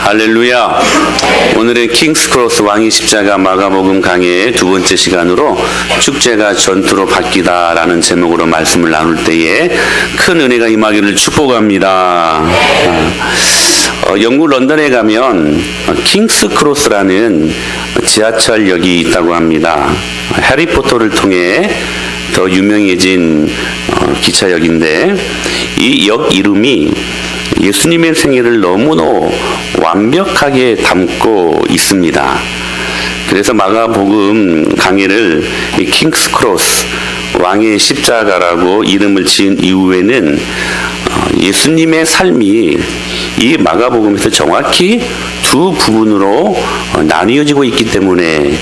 할렐루야. 오늘은 킹스크로스 왕의 십자가 마가복음 강의의 두 번째 시간으로 축제가 전투로 바뀌다 라는 제목으로 말씀을 나눌 때에 큰 은혜가 임하기를 축복합니다. 영국 런던에 가면 킹스크로스라는 지하철역이 있다고 합니다. 해리포터를 통해 더 유명해진 기차역인데 이 역 이름이 예수님의 생애를 너무나 완벽하게 담고 있습니다. 그래서 마가복음 강의를 킹스크로스 왕의 십자가라고 이름을 지은 이후에는 예수님의 삶이 이 마가복음에서 정확히 두 부분으로 나뉘어지고 있기 때문에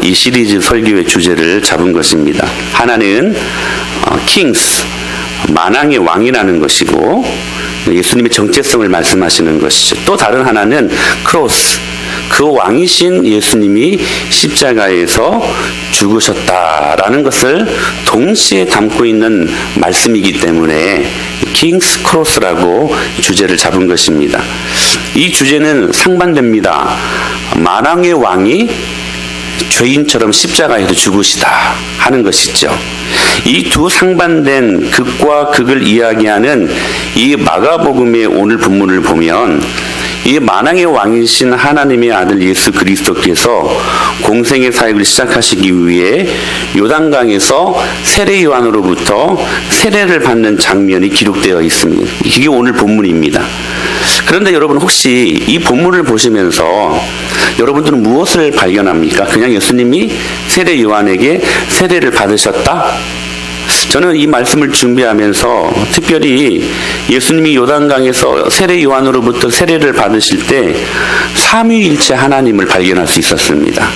이 시리즈 설교의 주제를 잡은 것입니다. 하나는 킹스, 만왕의 왕이라는 것이고 예수님의 정체성을 말씀하시는 것이죠. 또 다른 하나는 크로스, 그 왕이신 예수님이 십자가에서 죽으셨다라는 것을 동시에 담고 있는 말씀이기 때문에 킹스 크로스라고 주제를 잡은 것입니다. 이 주제는 상반됩니다. 만왕의 왕이 죄인처럼 십자가에서 죽으시다 하는 것이죠. 이 두 상반된 극과 극을 이야기하는 이 마가복음의 오늘 본문을 보면 이 만왕의 왕이신 하나님의 아들 예수 그리스도께서 공생의 사역을 시작하시기 위해 요단강에서 세례 요한으로부터 세례를 받는 장면이 기록되어 있습니다. 이게 오늘 본문입니다. 그런데 여러분 혹시 이 본문을 보시면서 여러분들은 무엇을 발견합니까? 그냥 예수님이 세례 요한에게 세례를 받으셨다? 저는 이 말씀을 준비하면서 특별히 예수님이 요단강에서 세례 요한으로부터 세례를 받으실 때 삼위일체 하나님을 발견할 수 있었습니다.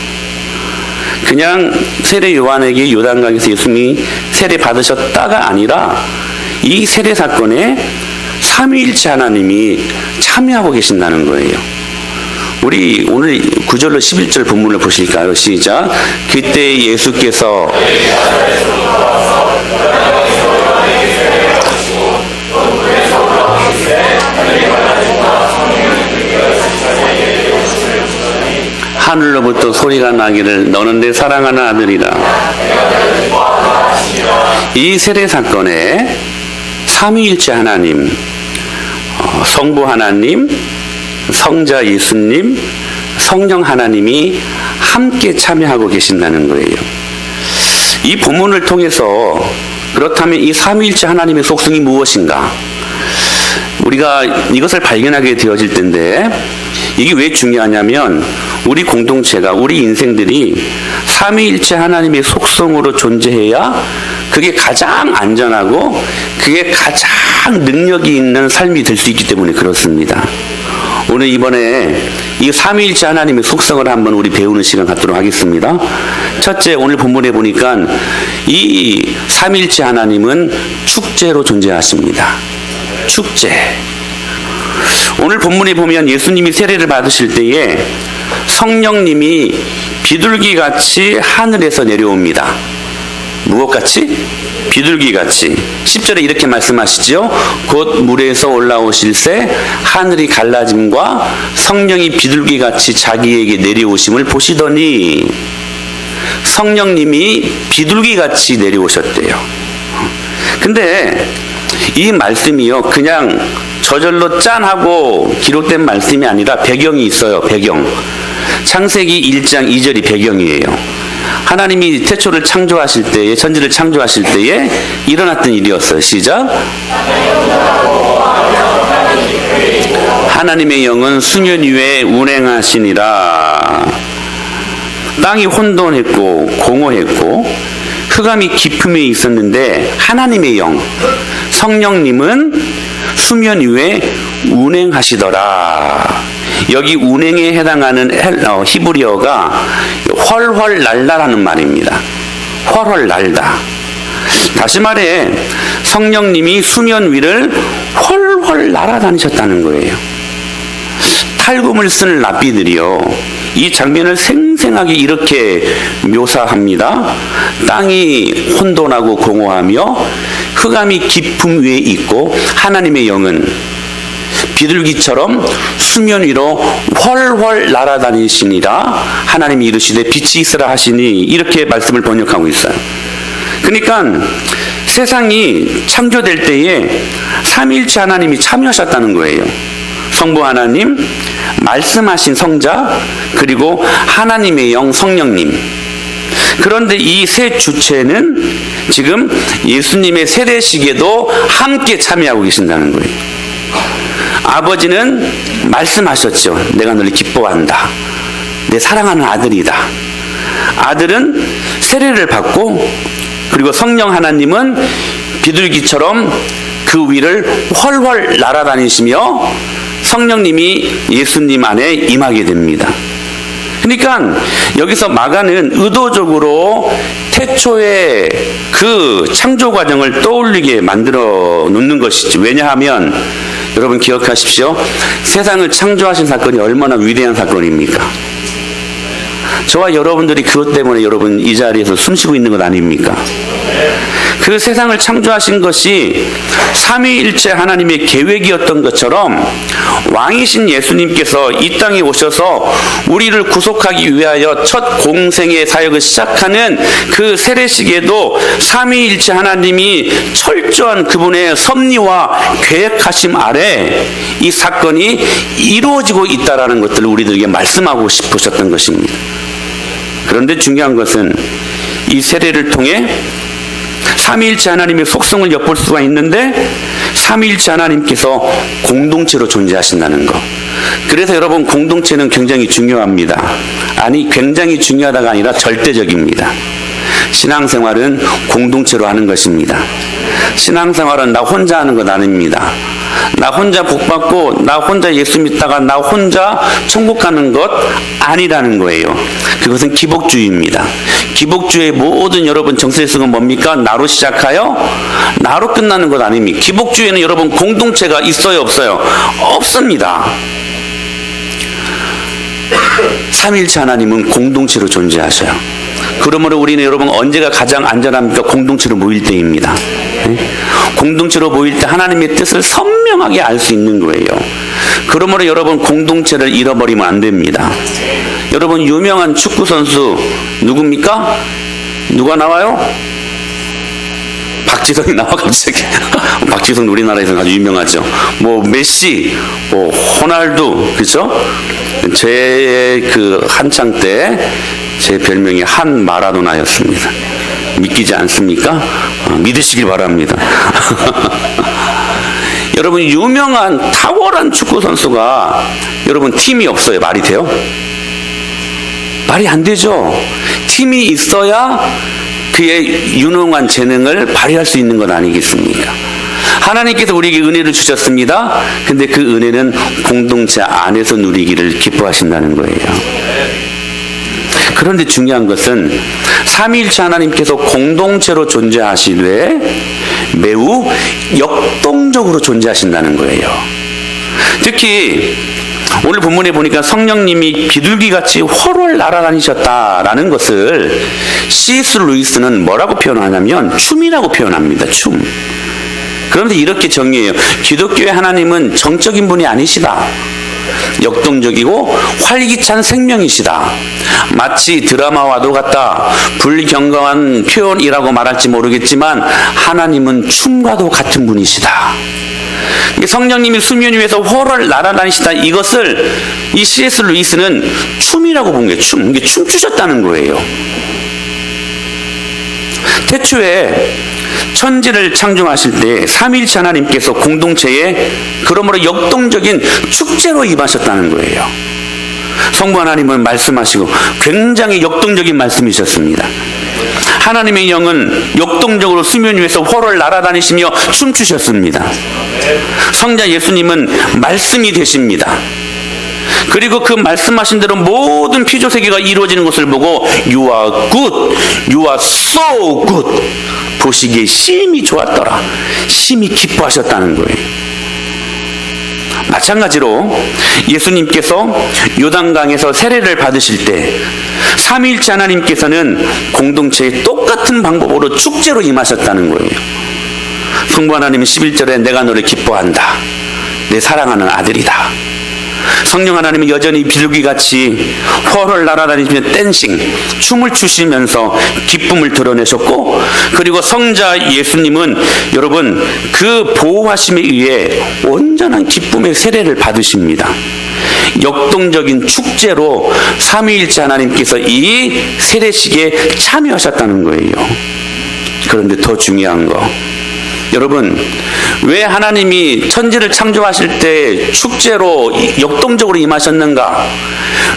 그냥 세례 요한에게 요단강에서 예수님이 세례 받으셨다가 아니라 이 세례 사건에 삼위일체 하나님이 참여하고 계신다는 거예요. 우리 오늘 9절로 11절 본문을 보실까요? 시작. 그때 예수께서 하늘로부터 소리가 나기를 너는 내 사랑하는 아들이라. 이 세례 사건에 삼위일체 하나님, 성부 하나님, 성자 예수님, 성령 하나님이 함께 참여하고 계신다는 거예요. 이 본문을 통해서 그렇다면 이 삼위일체 하나님의 속성이 무엇인가? 우리가 이것을 발견하게 되어질 텐데 이게 왜 중요하냐면 우리 공동체가 우리 인생들이 삼위일체 하나님의 속성으로 존재해야 그게 가장 안전하고 그게 가장 능력이 있는 삶이 될 수 있기 때문에 그렇습니다. 오늘 이번에 이 삼위일체 하나님의 속성을 한번 우리 배우는 시간 갖도록 하겠습니다. 첫째, 오늘 본문에 보니까 이 삼위일체 하나님은 축제로 존재하십니다. 축제. 오늘 본문에 보면 예수님이 세례를 받으실 때에 성령님이 비둘기같이 하늘에서 내려옵니다. 무엇같이? 비둘기같이. 10절에 이렇게 말씀하시죠. 곧 물에서 올라오실새 하늘이 갈라짐과 성령이 비둘기같이 자기에게 내려오심을 보시더니 성령님이 비둘기같이 내려오셨대요. 근데 이 말씀이요 그냥 저절로 짠 하고 기록된 말씀이 아니라 배경이 있어요. 배경. 창세기 1장 2절이 배경이에요. 하나님이 태초를 창조하실 때에 천지를 창조하실 때에 일어났던 일이었어요. 시작. 하나님의 영은 수면 위에 운행하시니라. 땅이 혼돈했고 공허했고 흑암이 깊음에 있었는데 하나님의 영 성령님은 수면 위에 운행하시더라. 여기 운행에 해당하는 히브리어가 헐헐 날다라는 말입니다. 헐헐 날다. 다시 말해 성령님이 수면 위를 헐헐 날아다니셨다는 거예요. 탈굼을 쓰는 랍비들이요 이 장면을 생생하게 이렇게 묘사합니다. 땅이 혼돈하고 공허하며 흑암이 깊음 위에 있고 하나님의 영은 비둘기처럼 수면 위로 훨훨 날아다니시니라 하나님이 이르시되 빛이 있으라 하시니 이렇게 말씀을 번역하고 있어요. 그러니까 세상이 창조될 때에 삼위일체 하나님이 참여하셨다는 거예요. 성부 하나님, 말씀하신 성자, 그리고 하나님의 영 성령님. 그런데 이 세 주체는 지금 예수님의 세례식에도 함께 참여하고 계신다는 거예요. 아버지는 말씀하셨죠. 내가 너를 기뻐한다. 내 사랑하는 아들이다. 아들은 세례를 받고, 그리고 성령 하나님은 비둘기처럼 그 위를 훨훨 날아다니시며 성령님이 예수님 안에 임하게 됩니다. 그러니까 여기서 마가는 의도적으로 태초의 그 창조 과정을 떠올리게 만들어 놓는 것이지. 왜냐하면 여러분 기억하십시오. 세상을 창조하신 사건이 얼마나 위대한 사건입니까? 저와 여러분들이 그것 때문에 여러분 이 자리에서 숨쉬고 있는 것 아닙니까? 그 세상을 창조하신 것이 삼위일체 하나님의 계획이었던 것처럼 왕이신 예수님께서 이 땅에 오셔서 우리를 구속하기 위하여 첫 공생의 사역을 시작하는 그 세례식에도 삼위일체 하나님이 철저한 그분의 섭리와 계획하심 아래 이 사건이 이루어지고 있다는 것들을 우리들에게 말씀하고 싶으셨던 것입니다. 그런데 중요한 것은 이 세례를 통해 삼위일체 하나님의 속성을 엿볼 수가 있는데 삼위일체 하나님께서 공동체로 존재하신다는 것. 그래서 여러분 공동체는 굉장히 중요합니다. 아니 굉장히 중요하다가 아니라 절대적입니다. 신앙생활은 공동체로 하는 것입니다. 신앙생활은 나 혼자 하는 것 아닙니다. 나 혼자 복받고 나 혼자 예수 믿다가 나 혼자 천국 가는 것 아니라는 거예요. 그것은 기복주의입니다. 기복주의의 모든 여러분 정체성은 뭡니까? 나로 시작하여 나로 끝나는 것 아닙니까? 기복주의는 여러분 공동체가 있어요 없어요? 없습니다. 삼위일체 하나님은 공동체로 존재하셔요. 그러므로 우리는 여러분 언제가 가장 안전합니까? 공동체로 모일 때입니다. 공동체로 모일 때 하나님의 뜻을 선명하게 알 수 있는 거예요. 그러므로 여러분 공동체를 잃어버리면 안 됩니다. 여러분 유명한 축구 선수 누굽니까? 누가 나와요? 박지성이 나와 갑자기. 박지성 우리나라에서 아주 유명하죠. 뭐 메시, 뭐 호날두, 그렇죠? 제 그 한창 때 제 별명이 한 마라도나였습니다. 믿기지 않습니까? 믿으시길 바랍니다. 여러분 유명한 탁월한 축구 선수가 여러분 팀이 없어요. 말이 돼요? 말이 안 되죠. 팀이 있어야 그의 유능한 재능을 발휘할 수 있는 것 아니겠습니까? 하나님께서 우리에게 은혜를 주셨습니다. 근데 그 은혜는 공동체 안에서 누리기를 기뻐하신다는 거예요. 그런데 중요한 것은 삼위일체 하나님께서 공동체로 존재하시되 매우 역동적으로 존재하신다는 거예요. 특히 오늘 본문에 보니까 성령님이 비둘기같이 훨훨 날아다니셨다라는 것을 C.S. 루이스는 뭐라고 표현하냐면 춤이라고 표현합니다. 춤. 그런데 이렇게 정의해요. 기독교의 하나님은 정적인 분이 아니시다. 역동적이고 활기찬 생명이시다. 마치 드라마와도 같다. 불경건한 표현이라고 말할지 모르겠지만 하나님은 춤과도 같은 분이시다. 성령님이 수면 위에서 훨훨 날아다니시다. 이것을 이 C.S. 루이스는 춤이라고 본 거예요. 춤. 이게 춤추셨다는 거예요. 태초에 천지를 창조하실 때 삼위일체 하나님께서 공동체에 그러므로 역동적인 축제로 임하셨다는 거예요. 성부 하나님은 말씀하시고 굉장히 역동적인 말씀이셨습니다. 하나님의 영은 역동적으로 수면 위에서 훨훨 날아다니시며 춤추셨습니다. 성자 예수님은 말씀이 되십니다. 그리고 그 말씀하신 대로 모든 피조세계가 이루어지는 것을 보고 You are good, You are so good. 보시기에 심히 좋았더라. 심히 기뻐하셨다는 거예요. 마찬가지로 예수님께서 요단강에서 세례를 받으실 때 삼위일체 하나님께서는 공동체에 똑같은 방법으로 축제로 임하셨다는 거예요. 성부 하나님은 11절에 내가 너를 기뻐한다. 내 사랑하는 아들이다. 성령 하나님은 여전히 비둘기같이 헐헐 날아다니시며 댄싱, 춤을 추시면서 기쁨을 드러내셨고, 그리고 성자 예수님은 여러분 그 보호하심에 의해 온전한 기쁨의 세례를 받으십니다. 역동적인 축제로 삼위일체 하나님께서 이 세례식에 참여하셨다는 거예요. 그런데 더 중요한 거, 여러분, 왜 하나님이 천지를 창조하실 때 축제로 역동적으로 임하셨는가?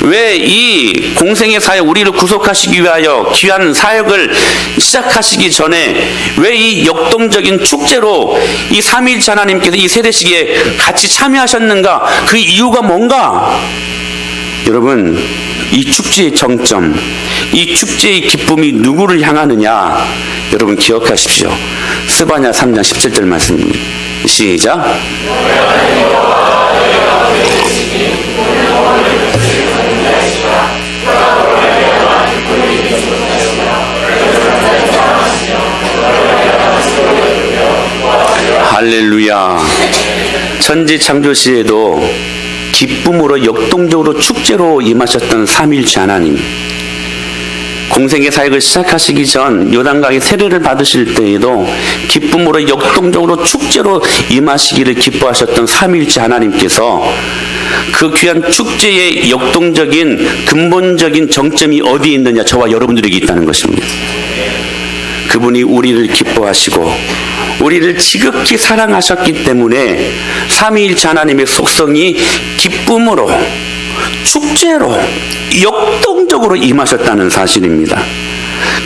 왜 이 공생의 사역, 우리를 구속하시기 위하여 귀한 사역을 시작하시기 전에 왜 이 역동적인 축제로 이 삼위일체 하나님께서 이 세례식에 같이 참여하셨는가? 그 이유가 뭔가? 여러분, 이 축제의 정점, 이 축제의 기쁨이 누구를 향하느냐? 여러분 기억하십시오. 스바냐 3장 17절 말씀입니다. 시작. 할렐루야. 천지 창조 시에도 기쁨으로 역동적으로 축제로 임하셨던 삼위일체 하나님, 공생의 사역을 시작하시기 전 요단강의 세례를 받으실 때에도 기쁨으로 역동적으로 축제로 임하시기를 기뻐하셨던 삼위일체 하나님께서 그 귀한 축제의 역동적인 근본적인 정점이 어디에 있느냐? 저와 여러분들에게 있다는 것입니다. 그분이 우리를 기뻐하시고 우리를 지극히 사랑하셨기 때문에 삼위일체 하나님의 속성이 기쁨으로, 축제로, 역동적으로 임하셨다는 사실입니다.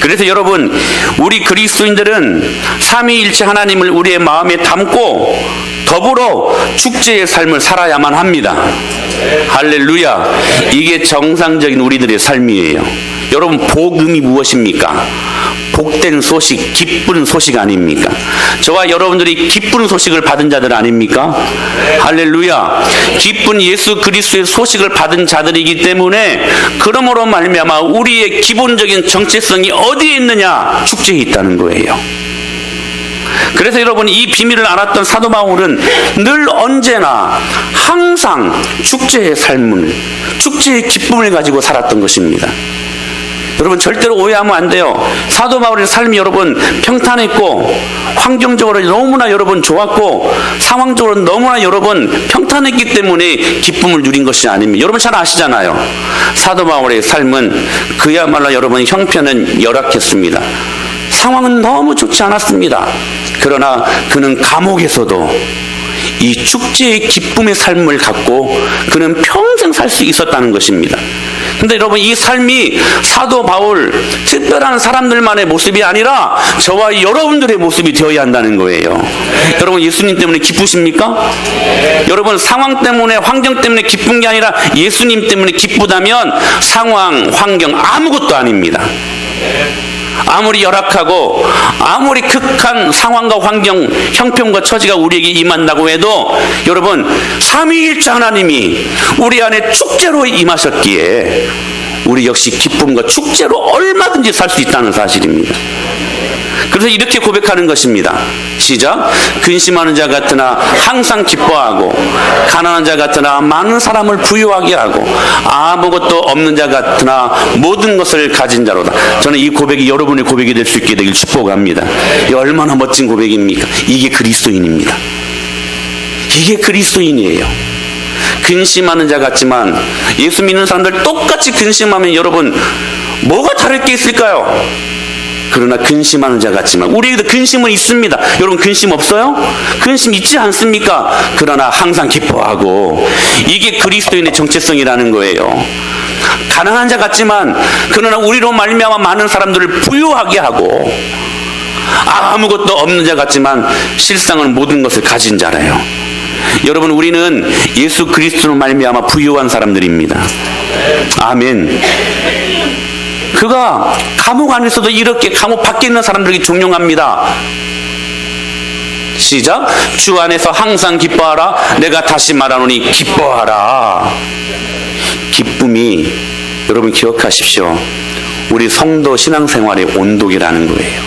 그래서 여러분, 우리 그리스도인들은 삼위일체 하나님을 우리의 마음에 담고 더불어 축제의 삶을 살아야만 합니다. 할렐루야. 이게 정상적인 우리들의 삶이에요. 여러분, 복음이 무엇입니까? 복된 소식, 기쁜 소식 아닙니까? 저와 여러분들이 기쁜 소식을 받은 자들 아닙니까? 할렐루야. 기쁜 예수 그리스도의 소식을 받은 자들이기 때문에 그러므로 말미암아 우리의 기본적인 정체성이 어디에 있느냐? 축제에 있다는 거예요. 그래서 여러분, 이 비밀을 알았던 사도 바울은 늘 언제나 항상 축제의 삶을, 축제의 기쁨을 가지고 살았던 것입니다. 여러분, 절대로 오해하면 안 돼요. 사도 바울의 삶이 여러분 평탄했고 환경적으로 너무나 여러분 좋았고 상황적으로 너무나 여러분 평탄했기 때문에 기쁨을 누린 것이 아닙니다. 여러분 잘 아시잖아요. 사도 바울의 삶은 그야말로 여러분 형편은 열악했습니다. 상황은 너무 좋지 않았습니다. 그러나 그는 감옥에서도 이 축제의 기쁨의 삶을 갖고 그는 평생 살 수 있었다는 것입니다. 근데 여러분, 이 삶이 사도 바울 특별한 사람들만의 모습이 아니라 저와 여러분들의 모습이 되어야 한다는 거예요. 여러분, 예수님 때문에 기쁘십니까? 여러분, 상황 때문에, 환경 때문에 기쁜 게 아니라 예수님 때문에 기쁘다면 상황, 환경 아무것도 아닙니다. 아무리 열악하고 아무리 극한 상황과 환경, 형편과 처지가 우리에게 임한다고 해도 여러분, 삼위일체 하나님이 우리 안에 축제로 임하셨기에 우리 역시 기쁨과 축제로 얼마든지 살 수 있다는 사실입니다. 그래서 이렇게 고백하는 것입니다. 시작. 근심하는 자 같으나 항상 기뻐하고 가난한 자 같으나 많은 사람을 부유하게 하고 아무것도 없는 자 같으나 모든 것을 가진 자로다. 저는 이 고백이 여러분의 고백이 될 수 있게 되길 축복합니다. 이 얼마나 멋진 고백입니까? 이게 그리스도인입니다. 이게 그리스도인이에요. 근심하는 자 같지만 예수 믿는 사람들 똑같이 근심하면 여러분 뭐가 다를 게 있을까요? 그러나 근심하는 자 같지만 우리에게도 근심은 있습니다. 여러분 근심 없어요? 근심 있지 않습니까? 그러나 항상 기뻐하고 이게 그리스도인의 정체성이라는 거예요. 가난한 자 같지만 그러나 우리로 말미암아 많은 사람들을 부유하게 하고 아무것도 없는 자 같지만 실상은 모든 것을 가진 자래요. 여러분, 우리는 예수 그리스도로 말미암아 부유한 사람들입니다. 아멘. 그가 감옥 안에서도 이렇게 감옥 밖에 있는 사람들에게 종용합니다. 시작. 주 안에서 항상 기뻐하라. 내가 다시 말하노니 기뻐하라. 기쁨이 여러분 기억하십시오. 우리 성도 신앙생활의 온독이라는 거예요.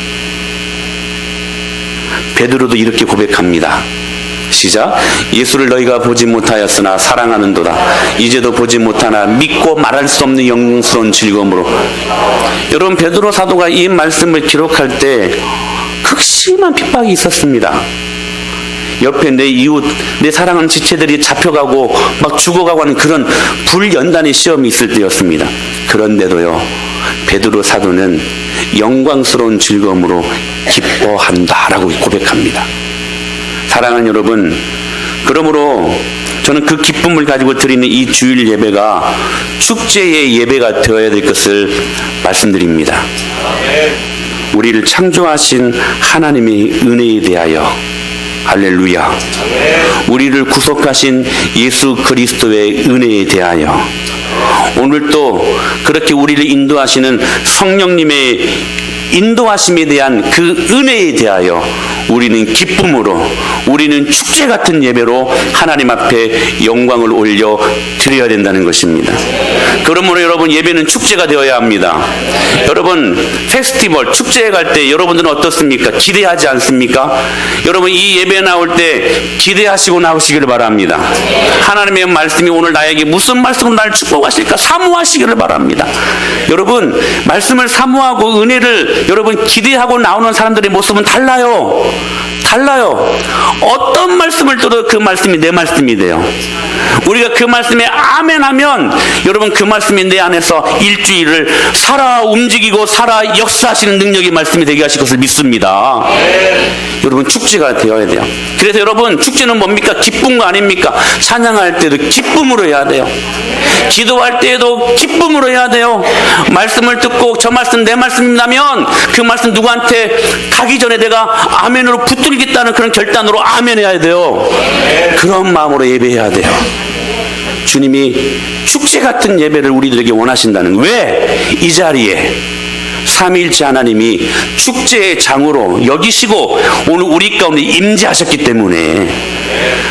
베드로도 이렇게 고백합니다. 시작. 예수를 너희가 보지 못하였으나 사랑하는도다. 이제도 보지 못하나 믿고 말할 수 없는 영광스러운 즐거움으로. 여러분, 베드로 사도가 이 말씀을 기록할 때 극심한 핍박이 있었습니다. 옆에 내 이웃, 내 사랑하는 지체들이 잡혀가고 막 죽어가고 하는 그런 불연단의 시험이 있을 때였습니다. 그런데도요, 베드로 사도는 영광스러운 즐거움으로 기뻐한다라고 고백합니다. 사랑하는 여러분, 그러므로 저는 그 기쁨을 가지고 드리는 이 주일 예배가 축제의 예배가 되어야 될 것을 말씀드립니다. 우리를 창조하신 하나님의 은혜에 대하여, 할렐루야, 우리를 구속하신 예수 그리스도의 은혜에 대하여, 오늘 또 그렇게 우리를 인도하시는 성령님의 인도하심에 대한 그 은혜에 대하여 우리는 기쁨으로, 우리는 축제 같은 예배로 하나님 앞에 영광을 올려 드려야 된다는 것입니다. 그러므로 여러분, 예배는 축제가 되어야 합니다. 여러분, 페스티벌, 축제에 갈 때 여러분들은 어떻습니까? 기대하지 않습니까? 여러분, 이 예배 나올 때 기대하시고 나오시기를 바랍니다. 하나님의 말씀이 오늘 나에게 무슨 말씀으로 나를 축복하실까 사모하시기를 바랍니다. 여러분, 말씀을 사모하고 은혜를 여러분 기대하고 나오는 사람들의 모습은 달라요. 어떤 말씀을 들어도 그 말씀이 내 말씀이 돼요. 우리가 그 말씀에 아멘 하면 여러분, 그 말씀이 내 안에서 일주일을 살아 움직이고 살아 역사하시는 능력의 말씀이 되게 하실 것을 믿습니다. 여러분, 축제가 되어야 돼요. 그래서 여러분, 축제는 뭡니까? 기쁜 거 아닙니까? 찬양할 때도 기쁨으로 해야 돼요. 기도할 때에도 기쁨으로 해야 돼요. 말씀을 듣고 저 말씀 내 말씀이라면 그 말씀 누구한테 가기 전에 내가 아멘으로 붙들겠다는 그런 결단으로 아멘 해야 돼요. 그런 마음으로 예배해야 돼요. 주님이 축제 같은 예배를 우리들에게 원하신다는, 왜? 이 자리에 삼위일체 하나님이 축제의 장으로 여기시고 오늘 우리 가운데 임재하셨기 때문에,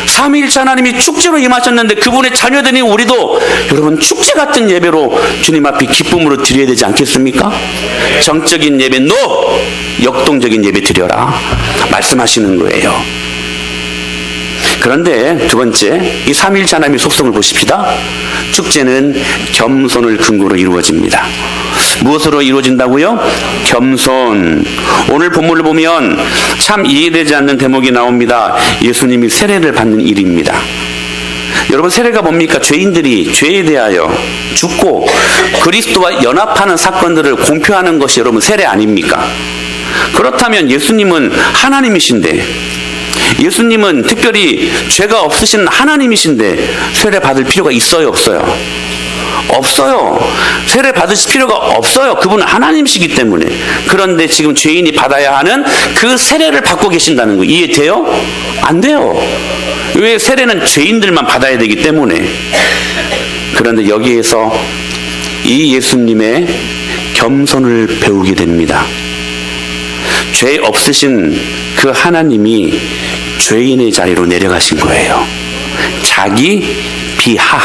삼위일체 하나님이 축제로 임하셨는데 그분의 자녀들인 우리도 여러분 축제 같은 예배로 주님 앞에 기쁨으로 드려야 되지 않겠습니까? 정적인 예배 NO! 역동적인 예배 드려라 말씀하시는 거예요. 그런데 두 번째, 이 삼위일체 하나님의 속성을 보십시다. 축제는 겸손을 근거로 이루어집니다. 무엇으로 이루어진다고요? 겸손. 오늘 본문을 보면 참 이해되지 않는 대목이 나옵니다. 예수님이 세례를 받는 일입니다. 여러분, 세례가 뭡니까? 죄인들이 죄에 대하여 죽고 그리스도와 연합하는 사건들을 공표하는 것이 여러분 세례 아닙니까? 그렇다면 예수님은 하나님이신데, 예수님은 특별히 죄가 없으신 하나님이신데 세례 받을 필요가 있어요, 없어요? 없어요. 세례 받으실 필요가 없어요. 그분은 하나님이시기 때문에. 그런데 지금 죄인이 받아야 하는 그 세례를 받고 계신다는 거 이해돼요? 안 돼요. 왜? 세례는 죄인들만 받아야 되기 때문에. 그런데 여기에서 이 예수님의 겸손을 배우게 됩니다. 죄 없으신 그 하나님이 죄인의 자리로 내려가신 거예요. 자기 비하,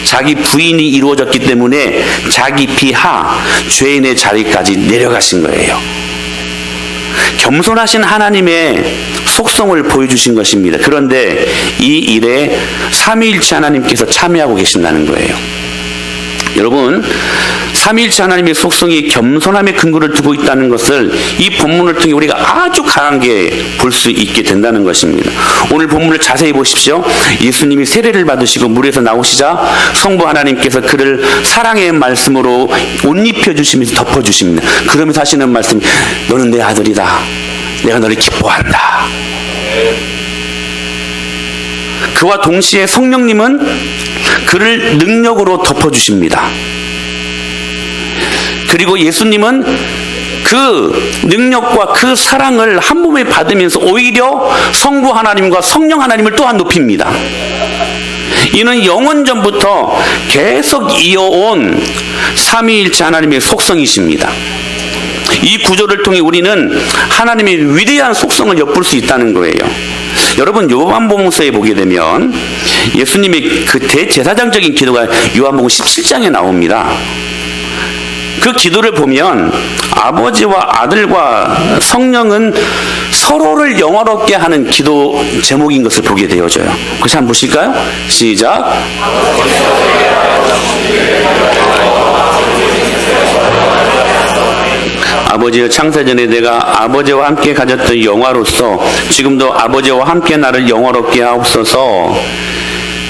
자기 부인이 이루어졌기 때문에 자기 비하, 죄인의 자리까지 내려가신 거예요. 겸손하신 하나님의 속성을 보여주신 것입니다. 그런데 이 일에 삼위일체 하나님께서 참여하고 계신다는 거예요. 여러분, 삼위일체 하나님의 속성이 겸손함의 근거를 두고 있다는 것을 이 본문을 통해 우리가 아주 강하게 볼 수 있게 된다는 것입니다. 오늘 본문을 자세히 보십시오. 예수님이 세례를 받으시고 물에서 나오시자 성부 하나님께서 그를 사랑의 말씀으로 옷 입혀주시면서 덮어주십니다. 그러면서 하시는 말씀이, 너는 내 아들이다. 내가 너를 기뻐한다. 그와 동시에 성령님은 그를 능력으로 덮어주십니다. 그리고 예수님은 그 능력과 그 사랑을 한 몸에 받으면서 오히려 성부 하나님과 성령 하나님을 또한 높입니다. 이는 영원전부터 계속 이어온 삼위일체 하나님의 속성이십니다. 이 구조를 통해 우리는 하나님의 위대한 속성을 엿볼 수 있다는 거예요. 여러분, 요한복음서에 보게 되면 예수님의 그 대제사장적인 기도가 요한복음 17장에 나옵니다. 그 기도를 보면 아버지와 아들과 성령은 서로를 영화롭게 하는 기도 제목인 것을 보게 되어져요. 그것이 한번 보실까요? 시작. 아버지여, 창세전에 내가 아버지와 함께 가졌던 영화로서 지금도 아버지와 함께 나를 영화롭게 하옵소서.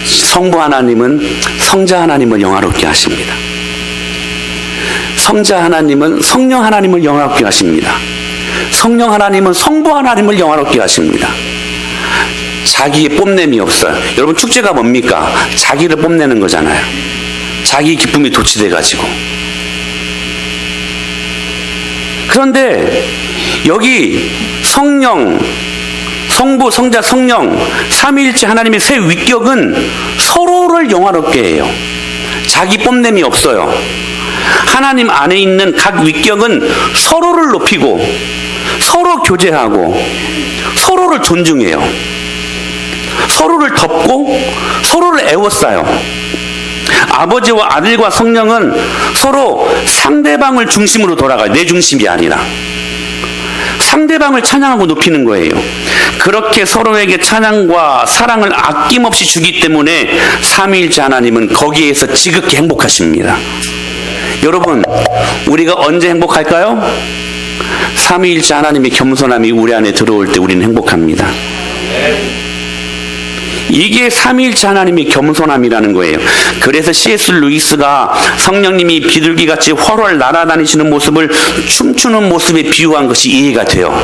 성부 하나님은 성자 하나님을 영화롭게 하십니다. 성자 하나님은 성령 하나님을 영화롭게 하십니다. 성령 하나님은 성부 하나님을 영화롭게 하십니다. 자기의 뽐냄이 없어요. 여러분, 축제가 뭡니까? 자기를 뽐내는 거잖아요. 자기 기쁨이 도취돼가지고. 그런데 여기 성령, 성부, 성자, 성령, 삼위일체 하나님의 세 위격은 서로를 영화롭게 해요. 자기 뽐냄이 없어요. 하나님 안에 있는 각 위격은 서로를 높이고 서로 교제하고 서로를 존중해요. 서로를 덮고 서로를 애워싸요. 아버지와 아들과 성령은 서로 상대방을 중심으로 돌아가요. 내 중심이 아니라 상대방을 찬양하고 높이는 거예요. 그렇게 서로에게 찬양과 사랑을 아낌없이 주기 때문에 삼위일체 하나님은 거기에서 지극히 행복하십니다. 여러분, 우리가 언제 행복할까요? 삼위일체 하나님의 겸손함이 우리 안에 들어올 때 우리는 행복합니다. 이게 삼위일체 하나님의 겸손함이라는 거예요. 그래서 C.S. 루이스가 성령님이 비둘기같이 활활 날아다니시는 모습을 춤추는 모습에 비유한 것이 이해가 돼요.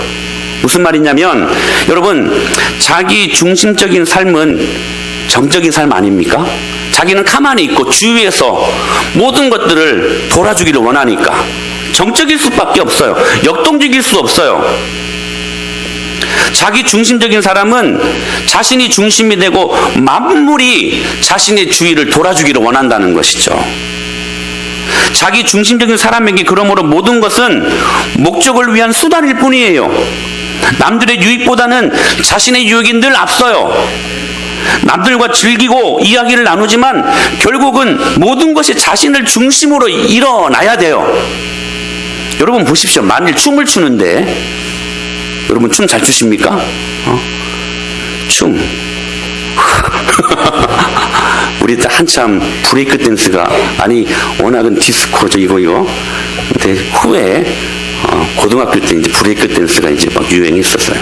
무슨 말이냐면, 여러분, 자기 중심적인 삶은 정적인 삶 아닙니까? 자기는 가만히 있고 주위에서 모든 것들을 돌아주기를 원하니까 정적일 수밖에 없어요. 역동적일 수 없어요. 자기 중심적인 사람은 자신이 중심이 되고 만물이 자신의 주위를 돌아주기를 원한다는 것이죠. 자기 중심적인 사람에게 그러므로 모든 것은 목적을 위한 수단일 뿐이에요. 남들의 유익보다는 자신의 유익이 늘 앞서요. 남들과 즐기고 이야기를 나누지만 결국은 모든 것이 자신을 중심으로 일어나야 돼요. 여러분 보십시오. 만일 춤을 추는데, 여러분 춤 잘 추십니까? 춤. 우리 때 한참 브레이크 댄스가, 아니 워낙은 디스코죠, 이거. 근데 후에 고등학교 때 이제 브레이크 댄스가 이제 막 유행했었어요.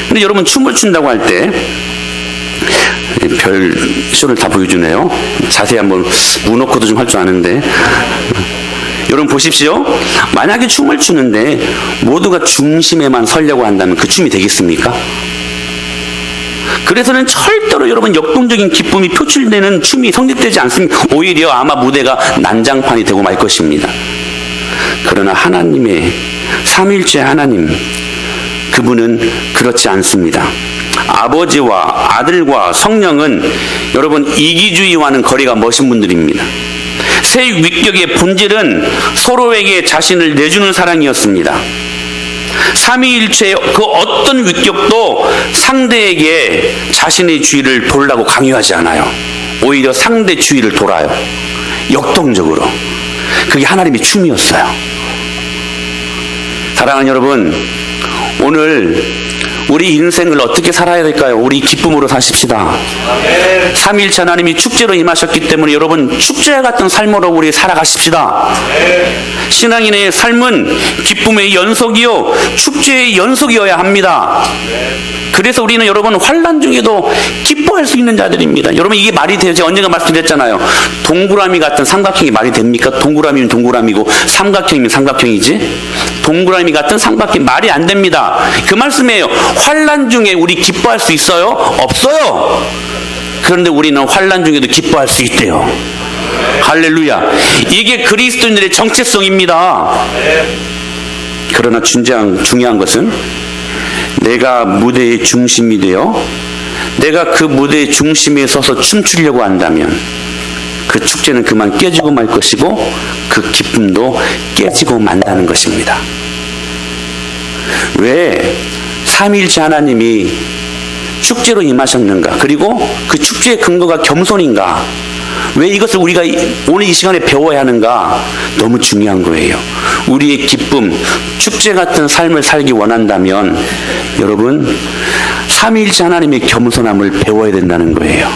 근데 여러분 춤을 춘다고 할 때 별 쇼를 다 보여주네요. 자세히 한번 무노코도 좀 할 줄 아는데. 여러분 보십시오. 만약에 춤을 추는데 모두가 중심에만 서려고 한다면 그 춤이 되겠습니까? 그래서는 절대로 여러분 역동적인 기쁨이 표출되는 춤이 성립되지 않습니다. 오히려 아마 무대가 난장판이 되고 말 것입니다. 그러나 하나님의 삼위일체 하나님, 그분은 그렇지 않습니다. 아버지와 아들과 성령은 여러분 이기주의와는 거리가 먼 분들입니다. 세 위격의 본질은 서로에게 자신을 내주는 사랑이었습니다. 삼위일체의 그 어떤 위격도 상대에게 자신의 주의를 돌라고 강요하지 않아요. 오히려 상대 주의를 돌아요. 역동적으로. 그게 하나님의 춤이었어요. 사랑하는 여러분, 오늘 우리 인생을 어떻게 살아야 될까요? 우리 기쁨으로 사십시다. 삼위일체 하나님이 축제로 임하셨기 때문에 여러분 축제 같은 삶으로 우리 살아가십시다. 신앙인의 삶은 기쁨의 연속이요 축제의 연속이어야 합니다. 그래서 우리는 여러분 환난 중에도 기뻐할 수 있는 자들입니다. 여러분 이게 말이 돼요? 제가 언젠가 말씀드렸잖아요. 동그라미 같은 삼각형이 말이 됩니까? 동그라미는 동그라미고 삼각형이면 삼각형이지. 동그라미 같은 삼각형 말이 안 됩니다. 그 말씀이에요. 환난 중에 우리 기뻐할 수 있어요? 없어요. 그런데 우리는 환난 중에도 기뻐할 수 있대요. 할렐루야. 이게 그리스도인들의 정체성입니다. 그러나 중요한 것은 내가 무대의 중심이 되어 내가 그 무대의 중심에 서서 춤추려고 한다면 그 축제는 그만 깨지고 말 것이고 그 기쁨도 깨지고 만다는 것입니다. 왜 삼위일체 하나님이 축제로 임하셨는가? 그리고 그 축제의 근거가 겸손인가? 왜 이것을 우리가 오늘 이 시간에 배워야 하는가? 너무 중요한 거예요. 우리의 기쁨, 축제 같은 삶을 살기 원한다면 여러분 삼위일체 하나님의 겸손함을 배워야 된다는 거예요.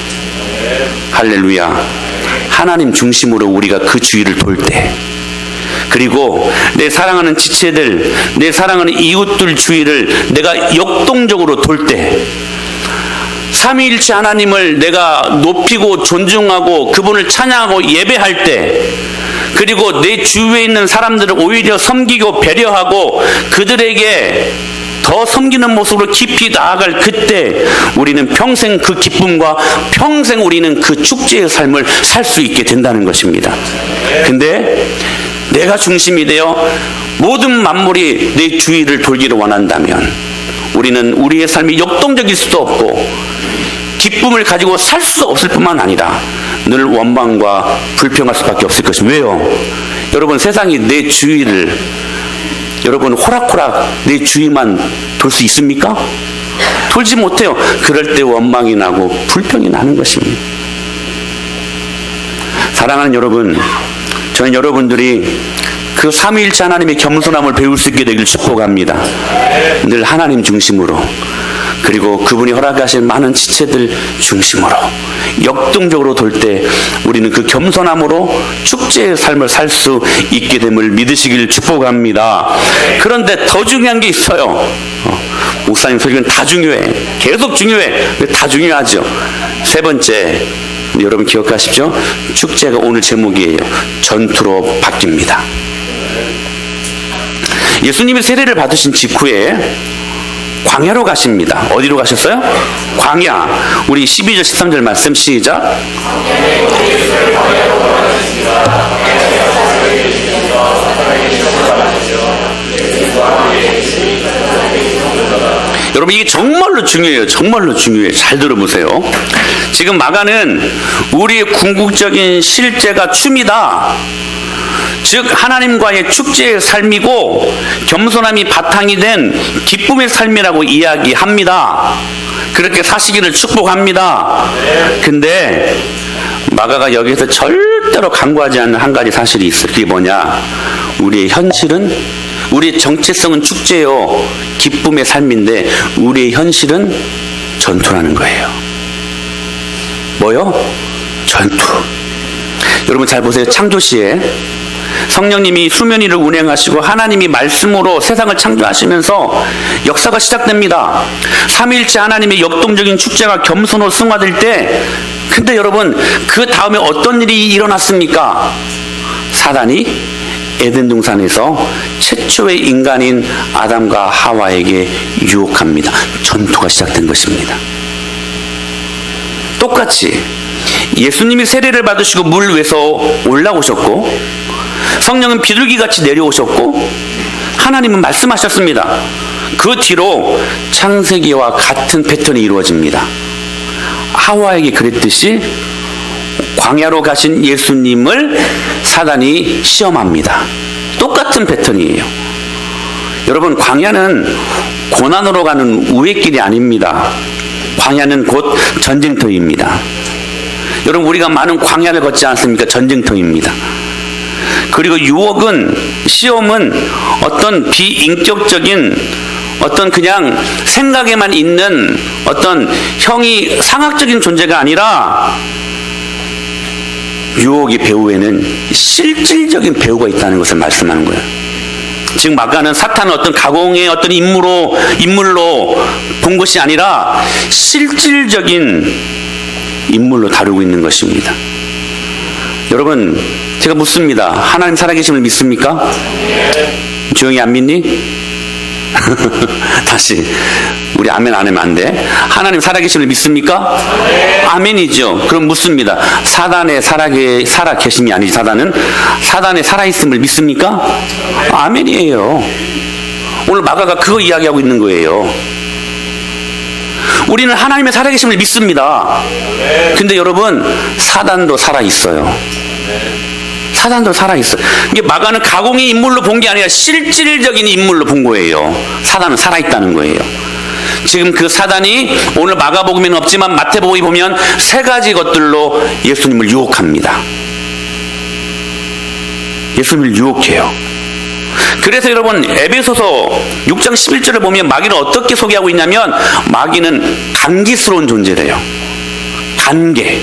할렐루야. 하나님 중심으로 우리가 그 주위를 돌 때, 그리고 내 사랑하는 지체들, 내 사랑하는 이웃들 주위를 내가 역동적으로 돌 때, 삼위일체 하나님을 내가 높이고 존중하고 그분을 찬양하고 예배할 때, 그리고 내 주위에 있는 사람들을 오히려 섬기고 배려하고 그들에게 더 섬기는 모습으로 깊이 나아갈 그때 우리는 평생 그 기쁨과 평생 우리는 그 축제의 삶을 살 수 있게 된다는 것입니다. 근데 내가 중심이 되어 모든 만물이 내 주위를 돌기를 원한다면 우리는 우리의 삶이 역동적일 수도 없고 기쁨을 가지고 살 수 없을 뿐만 아니라 늘 원망과 불평할 수밖에 없을 것입니다. 왜요? 여러분, 세상이 내 주위를 여러분 호락호락 내 주위만 돌 수 있습니까? 돌지 못해요. 그럴 때 원망이 나고 불평이 나는 것입니다. 사랑하는 여러분, 저는 여러분들이 그 삼위일체 하나님의 겸손함을 배울 수 있게 되길 축복합니다. 늘 하나님 중심으로, 그리고 그분이 허락하신 많은 지체들 중심으로 역동적으로 돌 때 우리는 그 겸손함으로 축제의 삶을 살 수 있게 됨을 믿으시길 축복합니다. 그런데 더 중요한 게 있어요. 목사님 설교는 다 중요해. 계속 중요해. 다 중요하죠. 세 번째, 여러분 기억하십시오. 축제가 오늘 제목이에요. 전투로 바뀝니다. 예수님이 세례를 받으신 직후에 광야로 가십니다. 어디로 가셨어요? 광야. 우리 12절 13절 말씀 시작. 여러분, 이게 정말로 중요해요. 정말로 중요해요. 잘 들어보세요. 지금 마가는 우리의 궁극적인 실제가 춤이다, 즉 하나님과의 축제의 삶이고 겸손함이 바탕이 된 기쁨의 삶이라고 이야기합니다. 그렇게 사시기를 축복합니다. 근데 마가가 여기서 절대로 간과하지 않는 한 가지 사실이 있어요. 그게 뭐냐? 우리의 현실은, 우리의 정체성은 축제요, 기쁨의 삶인데 우리의 현실은 전투라는 거예요. 뭐요? 전투. 여러분 잘 보세요. 창조시에 성령님이 수면 위를 운행하시고 하나님이 말씀으로 세상을 창조하시면서 역사가 시작됩니다. 삼위일체 하나님의 역동적인 축제가 겸손으로 승화될 때, 근데 여러분 그 다음에 어떤 일이 일어났습니까? 사단이 에덴 동산에서 최초의 인간인 아담과 하와에게 유혹합니다. 전투가 시작된 것입니다. 똑같이 예수님이 세례를 받으시고 물 위에서 올라오셨고 성령은 비둘기같이 내려오셨고 하나님은 말씀하셨습니다. 그 뒤로 창세기와 같은 패턴이 이루어집니다. 하와에게 그랬듯이 광야로 가신 예수님을 사단이 시험합니다. 똑같은 패턴이에요. 여러분, 광야는 고난으로 가는 우회 길이 아닙니다. 광야는 곧 전쟁터입니다. 여러분, 우리가 많은 광야를 걷지 않습니까? 전쟁터입니다. 그리고 유혹은, 시험은 어떤 비인격적인 어떤 그냥 생각에만 있는 어떤 형이 상학적인 존재가 아니라 유혹의 배후에는 실질적인 배후가 있다는 것을 말씀하는 거예요. 지금 마가는 사탄은 어떤 가공의 어떤 인물로 본 것이 아니라 실질적인 인물로 다루고 있는 것입니다. 여러분, 제가 묻습니다. 하나님 살아계심을 믿습니까? 조용히 안 믿니? 다시, 우리 아멘 안 하면 안 돼. 하나님 살아계심을 믿습니까? 아멘이죠. 그럼 묻습니다. 사단의 살아계심이 아니지, 사단의 살아있음을 믿습니까? 아멘이에요. 오늘 마가가 그거 이야기하고 있는 거예요. 우리는 하나님의 살아계심을 믿습니다. 근데 여러분, 사단도 살아있어요. 사단도 살아있어요. 이게 마가는 가공의 인물로 본 게 아니라 실질적인 인물로 본 거예요. 사단은 살아있다는 거예요. 지금 그 사단이 오늘 마가복음에는 없지만 마태복음에 보면 세 가지 것들로 예수님을 유혹합니다. 예수님을 유혹해요. 그래서 여러분 에베소서 6장 11절을 보면 마귀를 어떻게 소개하고 있냐면 마귀는 간기스러운 존재래요. 간계.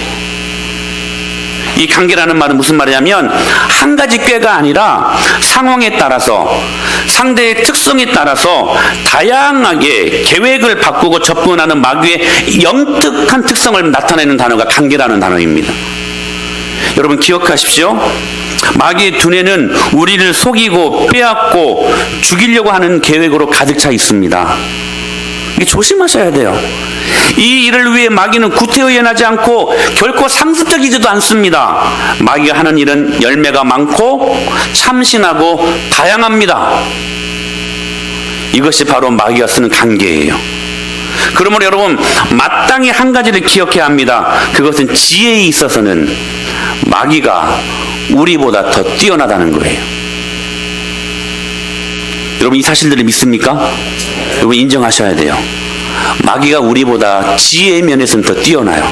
이 관계라는 말은 무슨 말이냐면 한 가지 꾀가 아니라 상황에 따라서 상대의 특성에 따라서 다양하게 계획을 바꾸고 접근하는 마귀의 영특한 특성을 나타내는 단어가 관계라는 단어입니다. 여러분 기억하십시오. 마귀의 두뇌는 우리를 속이고 빼앗고 죽이려고 하는 계획으로 가득 차 있습니다. 이게 조심하셔야 돼요. 이 일을 위해 마귀는 구태의연하지 않고 결코 상습적이지도 않습니다. 마귀가 하는 일은 열매가 많고 참신하고 다양합니다. 이것이 바로 마귀가 쓰는 관계예요. 그러므로 여러분 마땅히 한 가지를 기억해야 합니다. 그것은 지혜에 있어서는 마귀가 우리보다 더 뛰어나다는 거예요. 여러분 이 사실들을 믿습니까? 여러분 인정하셔야 돼요. 마귀가 우리보다 지혜의 면에서는 더 뛰어나요.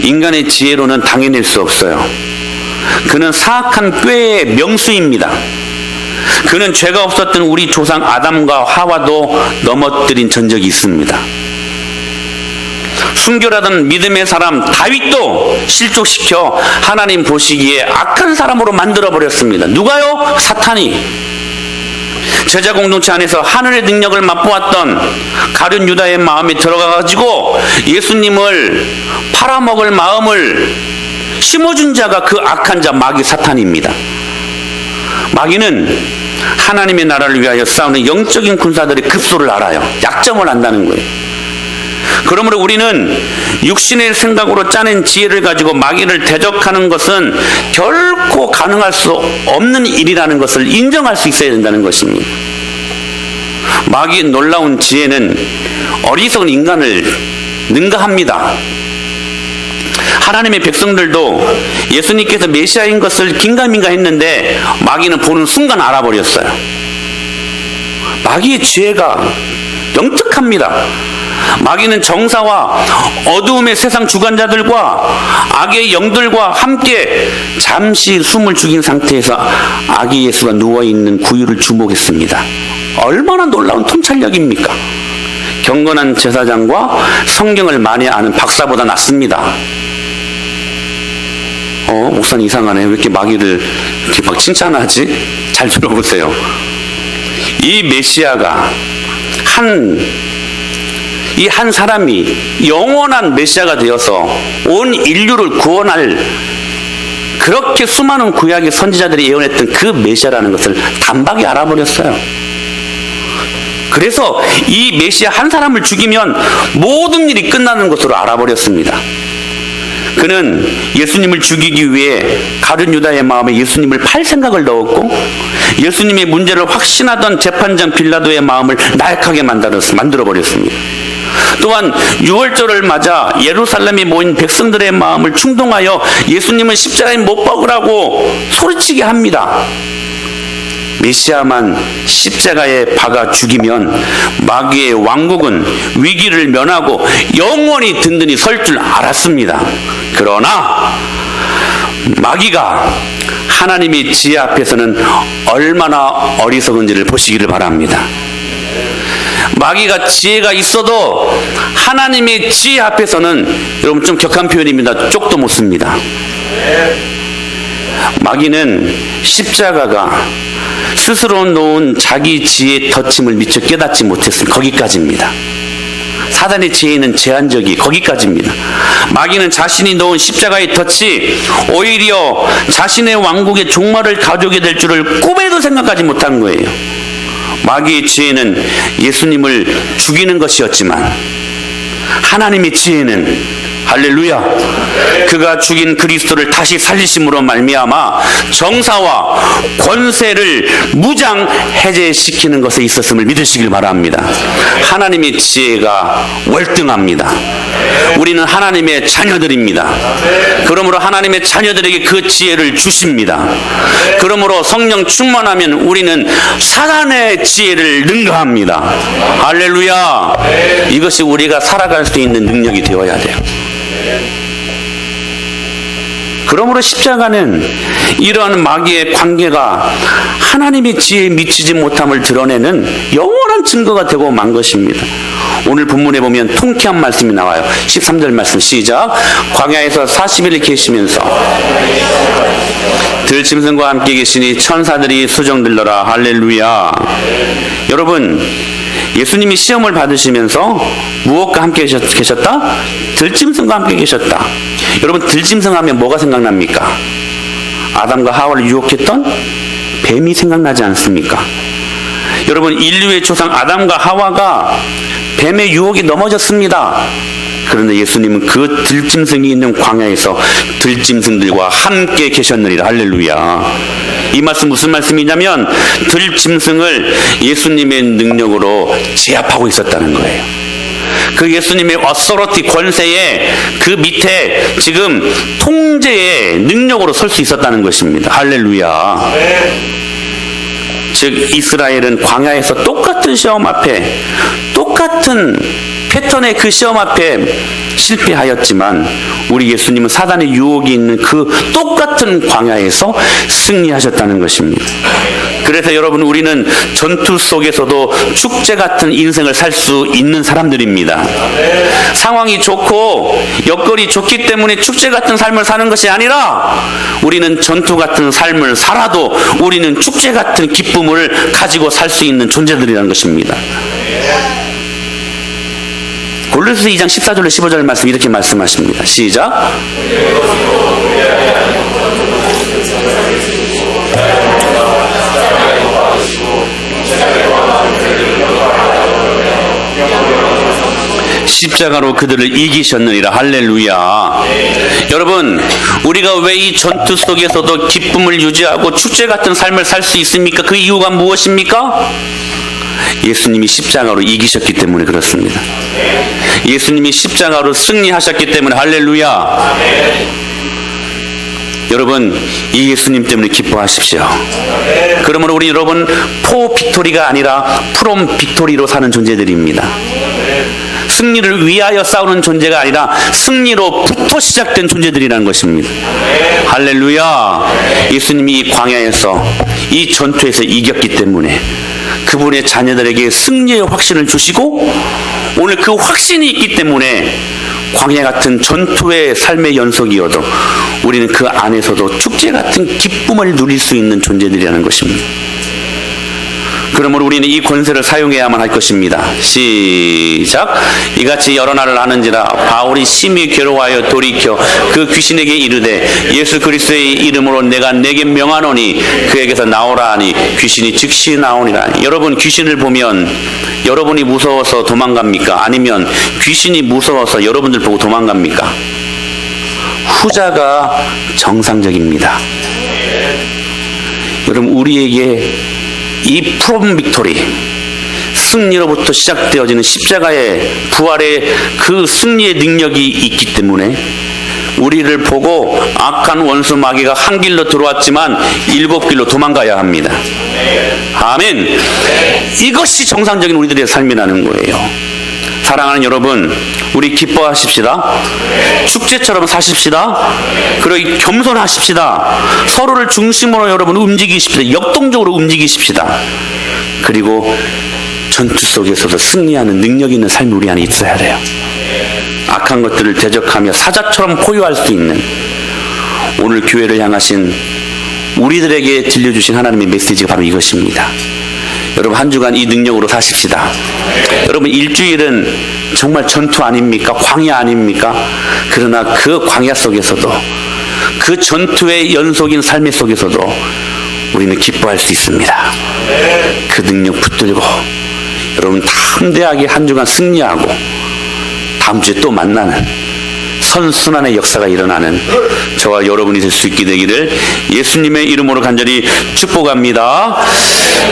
인간의 지혜로는 당해낼 수 없어요. 그는 사악한 꾀의 명수입니다. 그는 죄가 없었던 우리 조상 아담과 하와도 넘어뜨린 전적이 있습니다. 순결하던 믿음의 사람 다윗도 실족시켜 하나님 보시기에 악한 사람으로 만들어버렸습니다. 누가요? 사탄이. 제자 공동체 안에서 하늘의 능력을 맛보았던 가룟 유다의 마음에 들어가가지고 예수님을 팔아먹을 마음을 심어준 자가 그 악한 자 마귀 사탄입니다. 마귀는 하나님의 나라를 위하여 싸우는 영적인 군사들의 급소를 알아요. 약점을 안다는 거예요. 그러므로 우리는 육신의 생각으로 짜낸 지혜를 가지고 마귀를 대적하는 것은 결코 가능할 수 없는 일이라는 것을 인정할 수 있어야 된다는 것입니다. 마귀의 놀라운 지혜는 어리석은 인간을 능가합니다. 하나님의 백성들도 예수님께서 메시아인 것을 긴가민가 했는데 마귀는 보는 순간 알아버렸어요. 마귀의 지혜가 영특합니다. 마귀는 정사와 어두움의 세상 주관자들과 악의 영들과 함께 잠시 숨을 죽인 상태에서 아기 예수가 누워있는 구유를 주목했습니다. 얼마나 놀라운 통찰력입니까? 경건한 제사장과 성경을 많이 아는 박사보다 낫습니다. 목사님 이상하네. 왜 이렇게 마귀를 이렇게 막 칭찬하지? 잘 들어보세요. 이 메시아가 이 한 사람이 영원한 메시아가 되어서 온 인류를 구원할 그렇게 수많은 구약의 선지자들이 예언했던 그 메시아라는 것을 단박에 알아버렸어요. 그래서 이 메시아 한 사람을 죽이면 모든 일이 끝나는 것으로 알아버렸습니다. 그는 예수님을 죽이기 위해 가룟 유다의 마음에 예수님을 팔 생각을 넣었고 예수님의 문제를 확신하던 재판장 빌라도의 마음을 나약하게 만들어버렸습니다. 또한 유월절을 맞아 예루살렘에 모인 백성들의 마음을 충동하여 예수님은 십자가에 못 박으라고 소리치게 합니다. 메시아만 십자가에 박아 죽이면 마귀의 왕국은 위기를 면하고 영원히 든든히 설 줄 알았습니다. 그러나 마귀가 하나님의 지혜 앞에서는 얼마나 어리석은지를 보시기를 바랍니다. 마귀가 지혜가 있어도 하나님의 지혜 앞에서는 여러분 좀 격한 표현입니다. 쪽도 못 씁니다. 마귀는 십자가가 스스로 놓은 자기 지혜의 덧침을 미처 깨닫지 못했습니다. 거기까지입니다. 사단의 지혜는 제한적이 거기까지입니다. 마귀는 자신이 놓은 십자가의 덫이 오히려 자신의 왕국의 종말을 가져오게 될 줄을 꿈에도 생각하지 못한 거예요. 마귀의 지혜는 예수님을 죽이는 것이었지만 하나님의 지혜는 할렐루야. 그가 죽인 그리스도를 다시 살리심으로 말미암아 정사와 권세를 무장 해제시키는 것에 있었음을 믿으시길 바랍니다. 하나님의 지혜가 월등합니다. 우리는 하나님의 자녀들입니다. 그러므로 하나님의 자녀들에게 그 지혜를 주십니다. 그러므로 성령 충만하면 우리는 사단의 지혜를 능가합니다. 할렐루야. 이것이 우리가 살아갈 수 있는 능력이 되어야 돼요. 그러므로 십자가는 이러한 마귀의 관계가 하나님의 지혜에 미치지 못함을 드러내는 영원한 증거가 되고 만 것입니다. 오늘 본문에 보면 통쾌한 말씀이 나와요. 13절 말씀 시작. 광야에서 40일 계시면서 들짐승과 함께 계시니 천사들이 수정들더라. 할렐루야. 여러분, 예수님이 시험을 받으시면서 무엇과 함께 계셨다? 들짐승과 함께 계셨다. 여러분, 들짐승 하면 뭐가 생각납니까? 아담과 하와를 유혹했던 뱀이 생각나지 않습니까? 여러분, 인류의 조상 아담과 하와가 뱀의 유혹이 넘어졌습니다. 그런데 예수님은 그 들짐승이 있는 광야에서 들짐승들과 함께 계셨느니라. 할렐루야. 이 말씀 무슨 말씀이냐면 들짐승을 예수님의 능력으로 제압하고 있었다는 거예요. 그 예수님의 어서러티 권세에 그 밑에 지금 통제의 능력으로 설 수 있었다는 것입니다. 할렐루야. 즉 이스라엘은 광야에서 똑같은 시험 앞에 똑같은 패턴의 그 시험 앞에 실패하였지만 우리 예수님은 사단의 유혹이 있는 그 똑같은 광야에서 승리하셨다는 것입니다. 그래서 여러분, 우리는 전투 속에서도 축제 같은 인생을 살 수 있는 사람들입니다. 상황이 좋고 여건이 좋기 때문에 축제 같은 삶을 사는 것이 아니라 우리는 전투 같은 삶을 살아도 우리는 축제 같은 기쁨을 가지고 살 수 있는 존재들이라는 것입니다. 골로새서 2장 14절로 15절 말씀 이렇게 말씀하십니다. 시작. 십자가로 그들을 이기셨느니라. 할렐루야. 여러분, 우리가 왜 이 전투 속에서도 기쁨을 유지하고 축제 같은 삶을 살 수 있습니까? 그 이유가 무엇입니까? 예수님이 십자가로 이기셨기 때문에 그렇습니다. 예수님이 십자가로 승리하셨기 때문에. 할렐루야. 여러분, 이 예수님 때문에 기뻐하십시오. 그러므로 우리 여러분 포 빅토리가 아니라 프롬 빅토리로 사는 존재들입니다. 승리를 위하여 싸우는 존재가 아니라 승리로부터 시작된 존재들이라는 것입니다. 할렐루야. 예수님이 이 광야에서 이 전투에서 이겼기 때문에 그분의 자녀들에게 승리의 확신을 주시고 오늘 그 확신이 있기 때문에 광야 같은 전투의 삶의 연속이어도 우리는 그 안에서도 축제 같은 기쁨을 누릴 수 있는 존재들이라는 것입니다. 그러므로 우리는 이 권세를 사용해야만 할 것입니다. 시작. 이같이 여러 날을 하는지라 바울이 심히 괴로워하여 돌이켜 그 귀신에게 이르되 예수 그리스도의 이름으로 내가 내게 명하노니 그에게서 나오라 하니 귀신이 즉시 나오니라. 여러분, 귀신을 보면 여러분이 무서워서 도망갑니까? 아니면 귀신이 무서워서 여러분들 보고 도망갑니까? 후자가 정상적입니다. 여러분, 우리에게 이 프롬 빅토리, 승리로부터 시작되어지는 십자가의 부활의 그 승리의 능력이 있기 때문에 우리를 보고 악한 원수 마귀가 한 길로 들어왔지만 7길로 도망가야 합니다. 아멘. 이것이 정상적인 우리들의 삶이라는 거예요. 사랑하는 여러분, 우리 기뻐하십시다. 축제처럼 사십시다. 그리고 겸손하십시다. 서로를 중심으로 여러분 움직이십시다. 역동적으로 움직이십시다. 그리고 전투 속에서도 승리하는 능력 있는 삶이 우리 안에 있어야 돼요. 악한 것들을 대적하며 사자처럼 포효할 수 있는 오늘 교회를 향하신 우리들에게 들려주신 하나님의 메시지가 바로 이것입니다. 여러분, 한 주간 이 능력으로 사십시다. 여러분, 일주일은 정말 전투 아닙니까? 광야 아닙니까? 그러나 그 광야 속에서도 그 전투의 연속인 삶의 속에서도 우리는 기뻐할 수 있습니다. 그 능력 붙들고 여러분 담대하게 한 주간 승리하고 다음 주에 또 만나는 선순환의 역사가 일어나는 저와 여러분이 될 수 있게 되기를 예수님의 이름으로 간절히 축복합니다.